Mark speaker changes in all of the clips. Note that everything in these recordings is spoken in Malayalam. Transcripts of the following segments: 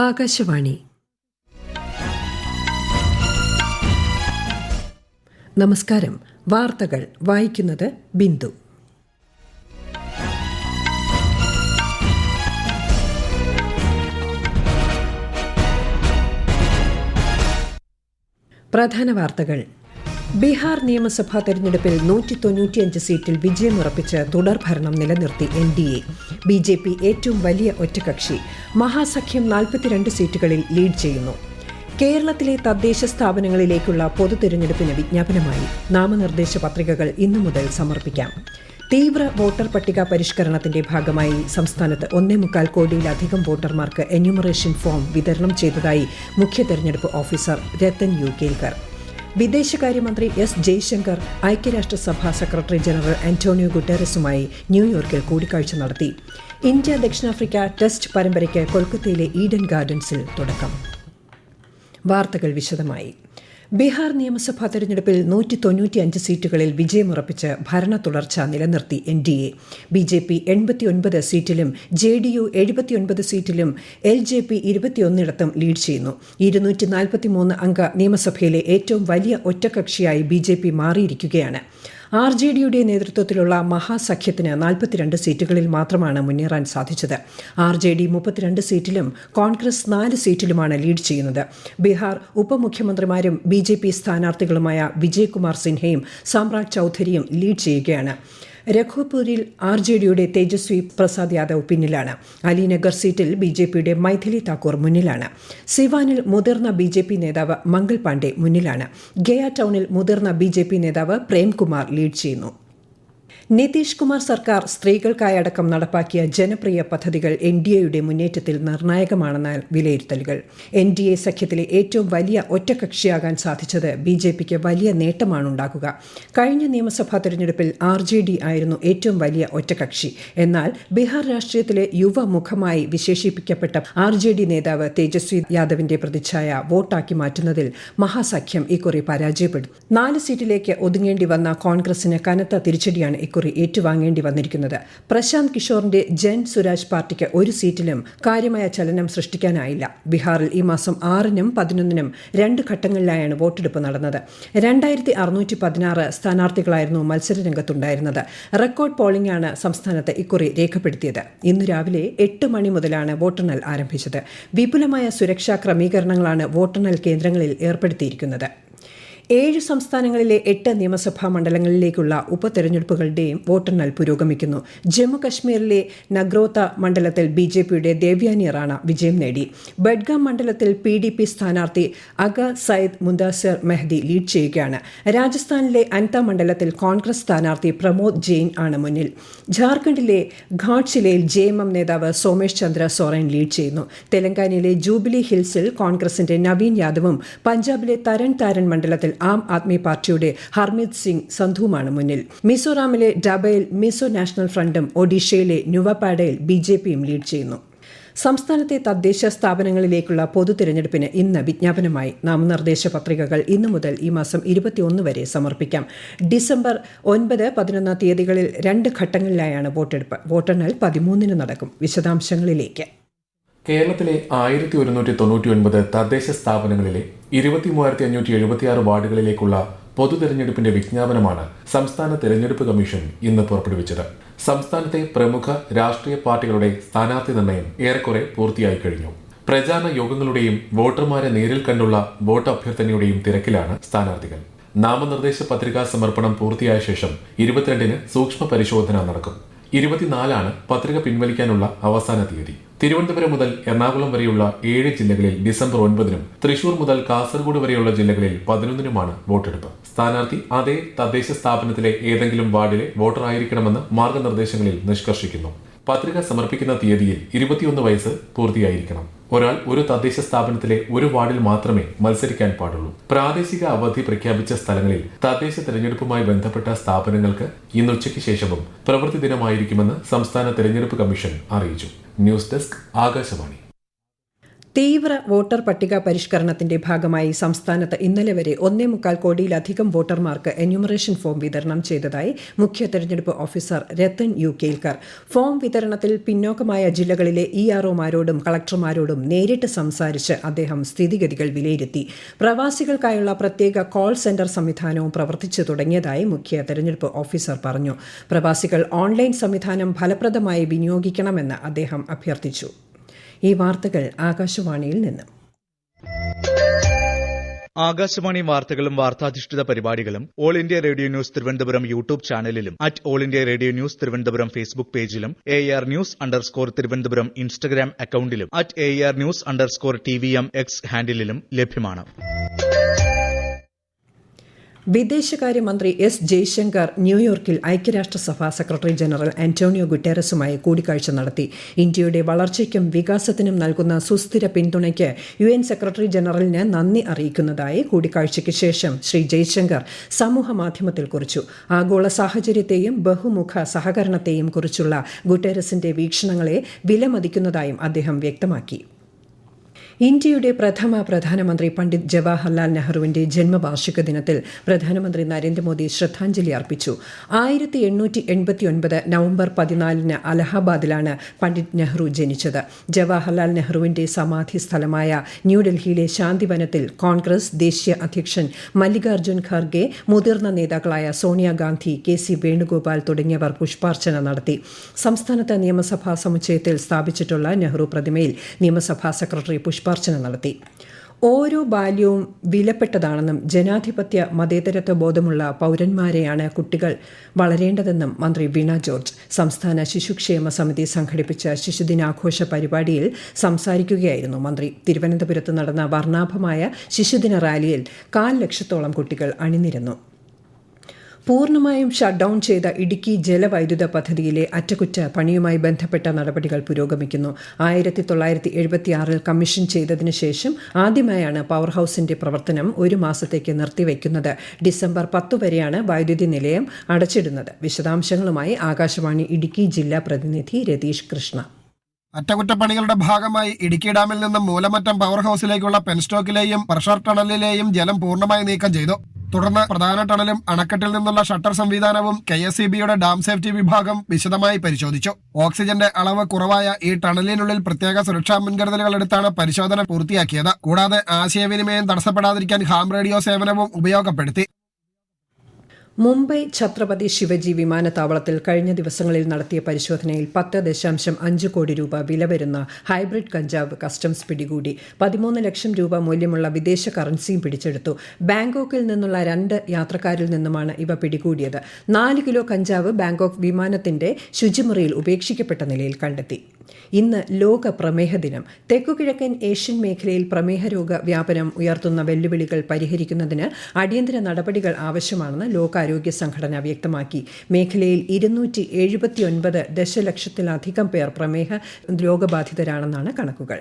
Speaker 1: ആകാശവാണി. നമസ്കാരം. വാർത്തകൾ വായിക്കുന്നത് ബിന്ദു. പ്രധാന വാർത്തകൾ. ബീഹാർ നിയമസഭാ തെരഞ്ഞെടുപ്പിൽ 195 സീറ്റിൽ വിജയമുറപ്പിച്ച് തുടർഭരണം നിലനിർത്തി NDA. BJP ഏറ്റവും വലിയ ഒറ്റകക്ഷി. മഹാസഖ്യം 42 സീറ്റുകളിൽ ലീഡ് ചെയ്യുന്നു. കേരളത്തിലെ തദ്ദേശ സ്ഥാപനങ്ങളിലേക്കുള്ള പൊതു തെരഞ്ഞെടുപ്പിന് വിജ്ഞാപനമായി. നാമനിർദ്ദേശ പത്രികകൾ ഇന്നു മുതൽ സമർപ്പിക്കാം. തീവ്ര വോട്ടർ പട്ടിക പരിഷ്കരണത്തിന്റെ ഭാഗമായി സംസ്ഥാനത്ത് 1.25 കോടിയിലധികം വോട്ടർമാർക്ക് എന്യൂമറേഷൻ ഫോം വിതരണം ചെയ്തതായി മുഖ്യ തെരഞ്ഞെടുപ്പ് ഓഫീസർ രത്തൻ യു കേൽക്കർ. വിദേശകാര്യമന്ത്രി S. ജയശങ്കർ ഐക്യരാഷ്ട്രസഭാ സെക്രട്ടറി ജനറൽ ആന്റോണിയോ ഗുട്ടറസുമായി ന്യൂയോർക്കിൽ കൂടിക്കാഴ്ച നടത്തി. ഇന്ത്യ ദക്ഷിണാഫ്രിക്ക ടെസ്റ്റ് പരമ്പരയ്ക്ക് കൊൽക്കത്തയിലെ ഈഡൻ ഗാർഡൻസിൽ തുടക്കം. വാർത്തകൾ വിശദമായി. ബീഹാർ നിയമസഭാ തെരഞ്ഞെടുപ്പിൽ 195 സീറ്റുകളിൽ വിജയമുറപ്പിച്ച് ഭരണ തുടർച്ച നിലനിർത്തി NDA. BJP 89 സീറ്റിലും JDU 79 സീറ്റിലും LJP 21 ലീഡ് ചെയ്യുന്നു. 243 അംഗ നിയമസഭയിലെ ഏറ്റവും വലിയ ഒറ്റകക്ഷിയായി BJP മാറിയിരിക്കുകയാണ്. RJDയുടെ നേതൃത്വത്തിലുള്ള മഹാസഖ്യത്തിന് 42 സീറ്റുകളിൽ മാത്രമാണ് മുന്നേറാൻ സാധിച്ചത്. RJD 32 സീറ്റിലും കോൺഗ്രസ് 4 സീറ്റിലുമാണ് ലീഡ് ചെയ്യുന്നത്. ബീഹാർ ഉപമുഖ്യമന്ത്രിമാരും BJP സ്ഥാനാർത്ഥികളുമായ വിജയ് കുമാർ സിൻഹയും സാമ്രാജ് ചൌധരിയും ലീഡ് ചെയ്യുകയാണ്. രഘോപൂരിൽ RJDയുടെ തേജസ്വി പ്രസാദ് യാദവ് പിന്നിലാണ്. അലിനഗർ സീറ്റിൽ BJPയുടെ മൈഥിലി താക്കൂർ മുന്നിലാണ്. സിവാനിൽ മുതിർന്ന BJP നേതാവ് മംഗൾ പാണ്ഡെ മുന്നിലാണ്. ഗയ ടൗണിൽ മുതിർന്ന BJP നേതാവ് പ്രേംകുമാർ ലീഡ് ചെയ്യുന്നു. നിതീഷ് കുമാർ സർക്കാർ സ്ത്രീകൾക്കായടക്കം നടപ്പാക്കിയ ജനപ്രിയ പദ്ധതികൾ NDAയുടെ മുന്നേറ്റത്തിൽ നിർണായകമാണെന്ന വിലയിരുത്തലുകൾ. NDA സഖ്യത്തിലെ ഏറ്റവും വലിയ ഒറ്റകക്ഷിയാകാൻ സാധിച്ചത് BJPക്ക് വലിയ നേട്ടമാണുണ്ടാക്കുക. കഴിഞ്ഞ നിയമസഭാ തെരഞ്ഞെടുപ്പിൽ RJD ആയിരുന്നു ഏറ്റവും വലിയ ഒറ്റകക്ഷി. എന്നാൽ ബീഹാർ രാഷ്ട്രീയത്തിലെ യുവമുഖമായി വിശേഷിപ്പിക്കപ്പെട്ട RJD നേതാവ് തേജസ്വി യാദവിന്റെ പ്രതിച്ഛായ വോട്ടാക്കി മാറ്റുന്നതിൽ മഹാസഖ്യം ഇക്കുറി പരാജയപ്പെടും. 4 സീറ്റിലേക്ക് ഒതുങ്ങേണ്ടി വന്ന കോൺഗ്രസിന് കനത്ത തിരിച്ചടിയാണ് ഇക്കുറി ഏറ്റുവാങ്ങേണ്ടി വന്നിരിക്കുന്നത്. പ്രശാന്ത് കിഷോറിന്റെ ജൻ സുരാജ് പാർട്ടിക്ക് 1 സീറ്റിലും കാര്യമായ ചലനം സൃഷ്ടിക്കാനായില്ല. ബീഹാറിൽ ഈ മാസം 6-നും 11-നും 2 ഘട്ടങ്ങളിലായാണ് വോട്ടെടുപ്പ് നടന്നത്. 2616 സ്ഥാനാർത്ഥികളായിരുന്നു മത്സരരംഗത്തുണ്ടായിരുന്നത്. റെക്കോർഡ് പോളിംഗാണ് സംസ്ഥാനത്ത് ഇക്കുറി രേഖപ്പെടുത്തിയത്. ഇന്ന് രാവിലെ 8 മണി മുതലാണ് വോട്ടെണ്ണൽ ആരംഭിച്ചത്. വിപുലമായ സുരക്ഷാ ക്രമീകരണങ്ങളാണ് വോട്ടെണ്ണൽ കേന്ദ്രങ്ങളിൽ ഏർപ്പെടുത്തിയിരിക്കുന്നത്. 7 സംസ്ഥാനങ്ങളിലെ 8 നിയമസഭാ മണ്ഡലങ്ങളിലേക്കുള്ള ഉപതെരഞ്ഞെടുപ്പുകളുടെയും വോട്ടെണ്ണൽ പുരോഗമിക്കുന്നു. ജമ്മു കശ്മീരിലെ നഗ്രോത്ത മണ്ഡലത്തിൽ BJPയുടെ ദേവ്യാനി റാണ വിജയം നേടി. ബഡ്ഗാം മണ്ഡലത്തിൽ PDP സ്ഥാനാർത്ഥി അഗ സയ്യിദ് മുന്താസിർ മെഹ്ദി ലീഡ് ചെയ്യുകയാണ്. രാജസ്ഥാനിലെ അൻത മണ്ഡലത്തിൽ കോൺഗ്രസ് സ്ഥാനാർത്ഥി പ്രമോദ് ജെയിൻ ആണ് മുന്നിൽ. ജാർഖണ്ഡിലെ ഘാട്ട്സിലയിൽ JMM നേതാവ് സോമേഷ് ചന്ദ്ര സോറൻ ലീഡ് ചെയ്യുന്നു. തെലങ്കാനയിലെ ജൂബിലി ഹിൽസിൽ കോൺഗ്രസിന്റെ നവീൻ യാദവും പഞ്ചാബിലെ തരൺ താരൻ മണ്ഡലത്തിൽ ആം ആദ്മി പാർട്ടിയുടെ ഹർമീത് സിംഗ് സന്ധുവുമാണ് മുന്നിൽ. മിസോറാമിലെ ഡബയിൽ മിസോ നാഷണൽ ഫ്രണ്ടും ഒഡീഷയിലെ നുവപാഡയിൽ BJPയും ലീഡ് ചെയ്യുന്നു. സംസ്ഥാനത്തെ തദ്ദേശ സ്ഥാപനങ്ങളിലേക്കുള്ള പൊതു തിരഞ്ഞെടുപ്പിന് ഇന്ന് വിജ്ഞാപനമായി. നാമനിർദ്ദേശ പത്രികകൾ ഇന്നു മുതൽ ഈ മാസം 21 വരെ സമർപ്പിക്കാം. ഡിസംബർ 9, 11 തീയതികളിൽ 2 ഘട്ടങ്ങളിലായാണ് വോട്ടെടുപ്പ്. വോട്ടെണ്ണൽ 13-ന് നടക്കും. വിശദാംശങ്ങളിലേക്ക്.
Speaker 2: കേരളത്തിലെ 1199 തദ്ദേശ സ്ഥാപനങ്ങളിലെ 23,576 വാർഡുകളിലേക്കുള്ള പൊതു തെരഞ്ഞെടുപ്പിന്റെ വിജ്ഞാപനമാണ് സംസ്ഥാന തെരഞ്ഞെടുപ്പ് കമ്മീഷൻ ഇന്ന് പുറപ്പെടുവിച്ചത്. സംസ്ഥാനത്തെ പ്രമുഖ രാഷ്ട്രീയ പാർട്ടികളുടെ സ്ഥാനാർത്ഥി നിർണയം ഏറെക്കുറെ പൂർത്തിയായി കഴിഞ്ഞു. പ്രചാരണ യോഗങ്ങളുടെയും വോട്ടർമാരെ നേരിൽ കണ്ടുള്ള വോട്ട് അഭ്യർത്ഥനയുടെയും തിരക്കിലാണ് സ്ഥാനാർത്ഥികൾ. നാമനിർദ്ദേശ പത്രികാ സമർപ്പണം പൂർത്തിയായ ശേഷം 22-ന് സൂക്ഷ്മ പരിശോധന നടക്കും. 24-ആണ് പത്രിക പിൻവലിക്കാനുള്ള അവസാന തീയതി. തിരുവനന്തപുരം മുതൽ എറണാകുളം വരെയുള്ള 7 ജില്ലകളിൽ ഡിസംബർ 9-നും തൃശൂർ മുതൽ കാസർഗോഡ് വരെയുള്ള ജില്ലകളിൽ 11-നുമാണ് വോട്ടെടുപ്പ്. സ്ഥാനാർത്ഥി അതേ തദ്ദേശ സ്ഥാപനത്തിലെ ഏതെങ്കിലും വാർഡിലെ വോട്ടറായിരിക്കണമെന്ന് മാർഗനിർദ്ദേശങ്ങളിൽ നിഷ്കർഷിക്കുന്നു. പത്രിക സമർപ്പിക്കുന്ന തീയതിയിൽ 21 വയസ്സ് പൂർത്തിയായിരിക്കണം. ഒരാൾ ഒരു തദ്ദേശ സ്ഥാപനത്തിലെ ഒരു വാർഡിൽ മാത്രമേ മത്സരിക്കാൻ പാടുള്ളൂ. പ്രാദേശിക അവധി പ്രഖ്യാപിച്ച സ്ഥലങ്ങളിൽ തദ്ദേശ തെരഞ്ഞെടുപ്പുമായി ബന്ധപ്പെട്ട സ്ഥാപനങ്ങൾക്ക് ഇന്ന് ഉച്ചയ്ക്ക് ശേഷവും പ്രവൃത്തി ദിനമായിരിക്കുമെന്ന് സംസ്ഥാന തെരഞ്ഞെടുപ്പ് കമ്മീഷൻ അറിയിച്ചു. News desk, Akashvani.
Speaker 1: തീവ്ര വോട്ടർ പട്ടിക പരിഷ്കരണത്തിന്റെ ഭാഗമായി സംസ്ഥാനത്ത് ഇന്നലെ വരെ 1.25 കോടിയിലധികം വോട്ടർമാർക്ക് എന്യൂമറേഷൻ ഫോം വിതരണം ചെയ്തതായി മുഖ്യ തെരഞ്ഞെടുപ്പ് officer Rathan U Kelkar. Form വിതരണത്തിൽ പിന്നോക്കമായ ജില്ലകളിലെ ഇആർഒമാരോടും കളക്ടർമാരോടും നേരിട്ട് സംസാരിച്ച് അദ്ദേഹം സ്ഥിതിഗതികൾ വിലയിരുത്തി. പ്രവാസികൾക്കായുള്ള പ്രത്യേക കോൾ സെന്റർ സംവിധാനവും പ്രവർത്തിച്ചു തുടങ്ങിയതായി മുഖ്യ തെരഞ്ഞെടുപ്പ് ഓഫീസർ പറഞ്ഞു. പ്രവാസികൾ ഓൺലൈൻ സംവിധാനം ഫലപ്രദമായി വിനിയോഗിക്കണമെന്ന് അദ്ദേഹം അഭ്യർത്ഥിച്ചു. ഈ വാർത്തകൾ ആകാശവാണിയിൽ നിന്ന്.
Speaker 3: ആകാശവാണി വാർത്തകളും വാർത്താധിഷ്ഠിത പരിപാടികളും all India radio news Thiruvananthapuram YouTube ചാനലിലും all India radio news Thiruvananthapuram Facebook പേജിലും AR News_ തിരുവനന്തപുരം ഇൻസ്റ്റഗ്രാം അക്കൌണ്ടിലും AR News_TVM X ഹാൻഡിലും ലഭ്യമാണ്.
Speaker 1: വിദേശകാര്യമന്ത്രി എസ് ജയശങ്കർ ന്യൂയോർക്കിൽ ഐക്യരാഷ്ട്രസഭാ സെക്രട്ടറി ജനറൽ ആന്റോണിയോ ഗുട്ടേറസുമായി കൂടിക്കാഴ്ച നടത്തി. ഇന്ത്യയുടെ വളർച്ചയ്ക്കും വികാസത്തിനും നൽകുന്ന സുസ്ഥിര പിന്തുണയ്ക്ക് UN സെക്രട്ടറി ജനറലിന് നന്ദി അറിയിക്കുന്നതായി കൂടിക്കാഴ്ചയ്ക്ക് ശേഷം ശ്രീ ജയശങ്കർ സമൂഹമാധ്യമത്തിൽ കുറിച്ചു. ആഗോള സാഹചര്യത്തെയും ബഹുമുഖ സഹകരണത്തെയും കുറിച്ചുള്ള ഗുട്ടേറസിന്റെ വീക്ഷണങ്ങളെ വിലമതിക്കുന്നതായും അദ്ദേഹം വ്യക്തമാക്കി. ഇന്ത്യയുടെ പ്രധാനമന്ത്രി പണ്ഡിറ്റ് ജവഹർലാൽ നെഹ്റുവിന്റെ ജന്മവാർഷിക ദിനത്തിൽ പ്രധാനമന്ത്രി നരേന്ദ്രമോദി ശ്രദ്ധാഞ്ജലി അർപ്പിച്ചു. 1889 നവംബർ 14 അലഹാബാദിലാണ് പണ്ഡിറ്റ് നെഹ്റു ജനിച്ചത്. ജവഹർലാൽ നെഹ്റുവിന്റെ സമാധി സ്ഥലമായ ന്യൂഡൽഹിയിലെ ശാന്തിവനത്തിൽ കോൺഗ്രസ് ദേശീയ അധ്യക്ഷൻ മല്ലികാർജ്ജുൻ ഖാർഗെ, മുതിർന്ന നേതാക്കളായ സോണിയാഗാന്ധി, KC വേണുഗോപാൽ തുടങ്ങിയവർ പുഷ്പാർച്ചന നടത്തി. സംസ്ഥാനത്ത് നിയമസഭാ സമുച്ചയത്തിൽ സ്ഥാപിച്ചിട്ടുള്ള നെഹ്റു പ്രതിമയിൽ നിയമസഭാ സെക്രട്ടറി പുഷ്പാർച്ചന നടത്തി. ഓരോ ബാല്യവും വിലപ്പെട്ടതാണെന്നും ജനാധിപത്യ മതേതരത്വ ബോധമുള്ള പൌരന്മാരെയാണ് കുട്ടികൾ വളരേണ്ടതെന്നും മന്ത്രി വീണ ജോർജ് സംസ്ഥാന ശിശുക്ഷേമ സമിതി സംഘടിപ്പിച്ച ശിശുദിനാഘോഷ പരിപാടിയിൽ സംസാരിക്കുകയായിരുന്നു മന്ത്രി. തിരുവനന്തപുരത്ത് നടന്ന വർണ്ണാഭമായ ശിശുദിന റാലിയിൽ 1,00,000-ഓളം കുട്ടികൾ അണിനിരന്നു. പൂർണ്ണമായും ഷട്ട് ഡൌൺ ചെയ്ത ഇടുക്കി ജലവൈദ്യുത പദ്ധതിയിലെ അറ്റകുറ്റപ്പണിയുമായി ബന്ധപ്പെട്ട നടപടികൾ പുരോഗമിക്കുന്നു. 1976 കമ്മീഷൻ ചെയ്തതിനു ശേഷം ആദ്യമായാണ് പവർ ഹൌസിന്റെ പ്രവർത്തനം 1 മാസത്തേക്ക് നിർത്തിവെക്കുന്നത്. ഡിസംബർ 10 വരെയാണ് വൈദ്യുതി നിലയം അടച്ചിടുന്നത്. വിശദാംശങ്ങളുമായി ആകാശവാണി ഇടുക്കി ജില്ലാ പ്രതിനിധി രതീഷ് കൃഷ്ണ.
Speaker 4: അറ്റകുറ്റപ്പണികളുടെ ഭാഗമായി ഇടുക്കി ഡാമിൽ നിന്നും മൂലമറ്റം പവർ ഹൌസിലേക്കുള്ള പെൻസ്റ്റോക്കിലെയും പ്രഷർ ടണലിലെയും ജലം പൂർണ്ണമായി നീക്കം ചെയ്തു. തുടർന്ന് പ്രധാന ടണലും അണക്കെട്ടിൽ നിന്നുള്ള ഷട്ടർ സംവിധാനവും KSEBയുടെ ഡാം സേഫ്റ്റി വിഭാഗം വിശദമായി പരിശോധിച്ചു. ഓക്സിജന്റെ അളവ് കുറവായ ഈ ടണലിനുള്ളിൽ പ്രത്യേക സുരക്ഷാ മുൻകരുതലുകൾ എടുത്താണ് പരിശോധന പൂർത്തിയാക്കിയത്. കൂടാതെ ആശയവിനിമയം തടസ്സപ്പെടാതിരിക്കാൻ ഹാം റേഡിയോ സേവനവും ഉപയോഗപ്പെടുത്തി.
Speaker 1: മുംബൈ ഛത്രപതി ശിവജി വിമാനത്താവളത്തിൽ കഴിഞ്ഞ ദിവസങ്ങളിൽ നടത്തിയ പരിശോധനയിൽ 10.5 കോടി രൂപ വില വരുന്ന ഹൈബ്രിഡ് കഞ്ചാവ് കസ്റ്റംസ് പിടികൂടി. 13 ലക്ഷം രൂപ മൂല്യമുള്ള വിദേശ കറൻസിയും പിടിച്ചെടുത്തു. ബാങ്കോക്കിൽ നിന്നുള്ള 2 യാത്രക്കാരിൽ നിന്നുമാണ് ഇവ പിടികൂടിയത്. 4 കിലോ കഞ്ചാവ് ബാങ്കോക്ക് വിമാനത്തിന്റെ ശുചിമുറിയിൽ ഉപേക്ഷിക്കപ്പെട്ട നിലയിൽ കണ്ടെത്തി. ഇന്ന് ലോക പ്രമേഹ ദിനം. തെക്കുകിഴക്കൻ ഏഷ്യൻ മേഖലയിൽ പ്രമേഹ രോഗ വ്യാപനം ഉയർത്തുന്ന വെല്ലുവിളികൾ പരിഹരിക്കുന്നതിന് അടിയന്തര നടപടികൾ ആവശ്യമാണെന്ന് ലോകാരോഗ്യ സംഘടന വ്യക്തമാക്കി. മേഖലയിൽ 279 ദശലക്ഷത്തിലധികം പേർ പ്രമേഹ രോഗബാധിതരാണെന്നാണ് കണക്കുകൾ.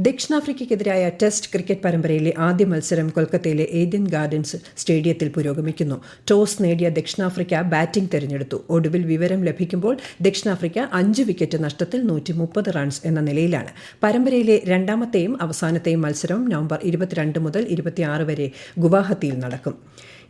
Speaker 1: ദക്ഷിണാഫ്രിക്കയ്ക്കെതിരായ ടെസ്റ്റ് ക്രിക്കറ്റ് പരമ്പരയിലെ ആദ്യ മത്സരം കൊൽക്കത്തയിലെ ഏദൻ ഗാർഡൻസ് സ്റ്റേഡിയത്തിൽ പുരോഗമിക്കുന്നു. ടോസ് നേടിയ ദക്ഷിണാഫ്രിക്ക ബാറ്റിംഗ് തെരഞ്ഞെടുത്തു. ഒടുവിൽ വിവരം ലഭിക്കുമ്പോൾ ദക്ഷിണാഫ്രിക്ക 5 വിക്കറ്റ് നഷ്ടത്തിൽ 130 റൺസ് എന്ന നിലയിലാണ്. പരമ്പരയിലെ രണ്ടാമത്തെയും അവസാനത്തെയും മത്സരം നവംബർ 22 മുതൽ 26 വരെ ഗുവാഹത്തിയിൽ നടക്കും.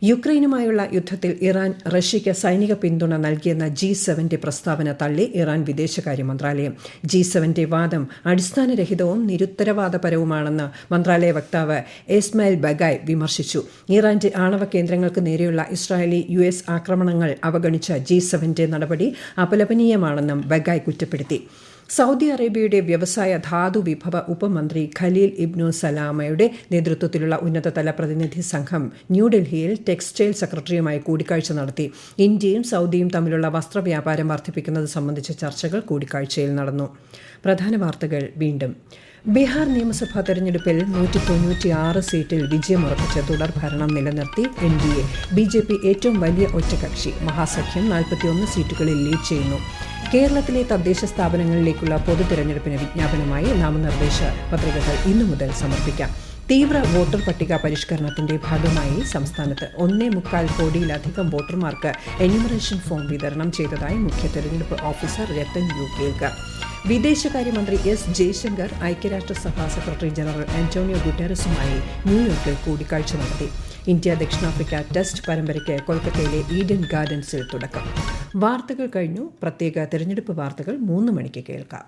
Speaker 1: യുക്രൈനുമായുള്ള യുദ്ധത്തിൽ ഇറാൻ റഷ്യയ്ക്ക് സൈനിക പിന്തുണ നൽകിയെന്ന G7 പ്രസ്താവന തള്ളി ഇറാൻ വിദേശകാര്യ മന്ത്രാലയം. G7 വാദം അടിസ്ഥാനരഹിതവും നിരുത്തരവാദപരവുമാണെന്ന് മന്ത്രാലയ വക്താവ് ഇസ്മായിൽ ബഗായ് വിമർശിച്ചു. ഇറാന്റെ ആണവ കേന്ദ്രങ്ങൾക്ക് നേരെയുള്ള ഇസ്രായേലി US ആക്രമണങ്ങൾ അവഗണിച്ച G7 നടപടി അപലപനീയമാണെന്നും ബഗായ് കുറ്റപ്പെടുത്തി. സൗദി അറേബ്യയുടെ വ്യവസായ ധാതു വിഭവ ഉപമന്ത്രി ഖലീൽ ഇബ്നു സലാമയുടെ നേതൃത്വത്തിലുള്ള ഉന്നതതല പ്രതിനിധി സംഘം ന്യൂഡൽഹിയിൽ ടെക്സ്റ്റൈൽ സെക്രട്ടറിയുമായി കൂടിക്കാഴ്ച നടത്തി. ഇന്ത്യയും സൗദിയും തമ്മിലുള്ള വസ്ത്രവ്യാപാരം വർദ്ധിപ്പിക്കുന്നത് സംബന്ധിച്ച ചർച്ചകൾ കൂടിക്കാഴ്ചയിൽ നടന്നു. പ്രധാന വാർത്തകൾ വീണ്ടും. ബീഹാർ നിയമസഭാ തെരഞ്ഞെടുപ്പിൽ 196 സീറ്റിൽ വിജയമുറപ്പിച്ച തുടർഭരണം നിലനിർത്തി NDA. BJP ഏറ്റവും വലിയ ഒറ്റകക്ഷി. മഹാസഖ്യം 41 സീറ്റുകളിൽ ലീഡ് ചെയ്യുന്നു. കേരളത്തിലെ തദ്ദേശ സ്ഥാപനങ്ങളിലേക്കുള്ള പൊതു തെരഞ്ഞെടുപ്പിന് വിജ്ഞാപനമായി നാമനിർദ്ദേശ പത്രികകൾ ഇന്നു മുതൽ സമർപ്പിക്കാം. തീവ്ര വോട്ടർ പട്ടിക പരിഷ്കരണത്തിന്റെ ഭാഗമായി സംസ്ഥാനത്ത് 1.25 കോടിയിലധികം വോട്ടർമാർക്ക് എന്യൂമറേഷൻ ഫോം വിതരണം ചെയ്തതായി മുഖ്യ തെരഞ്ഞെടുപ്പ് ഓഫീസർ രത്തൻ യു കേൽക്കർ. വിദേശകാര്യമന്ത്രി എസ് ജയശങ്കർ ഐക്യരാഷ്ട്രസഭാ സെക്രട്ടറി ജനറൽ ആന്റോണിയോ ഗുട്ടറസുമായി ന്യൂയോർക്കിൽ കൂടിക്കാഴ്ച നടത്തി. ഇന്ത്യ ദക്ഷിണാഫ്രിക്ക ടെസ്റ്റ് പരമ്പരയ്ക്ക് കൊൽക്കത്തയിലെ ഈഡൻ ഗാർഡൻസിൽ തുടക്കം. വാർത്തകൾ കഴിഞ്ഞു. പ്രത്യേക തെരഞ്ഞെടുപ്പ് വാർത്തകൾ 3 മണിക്ക് കേൾക്കാം.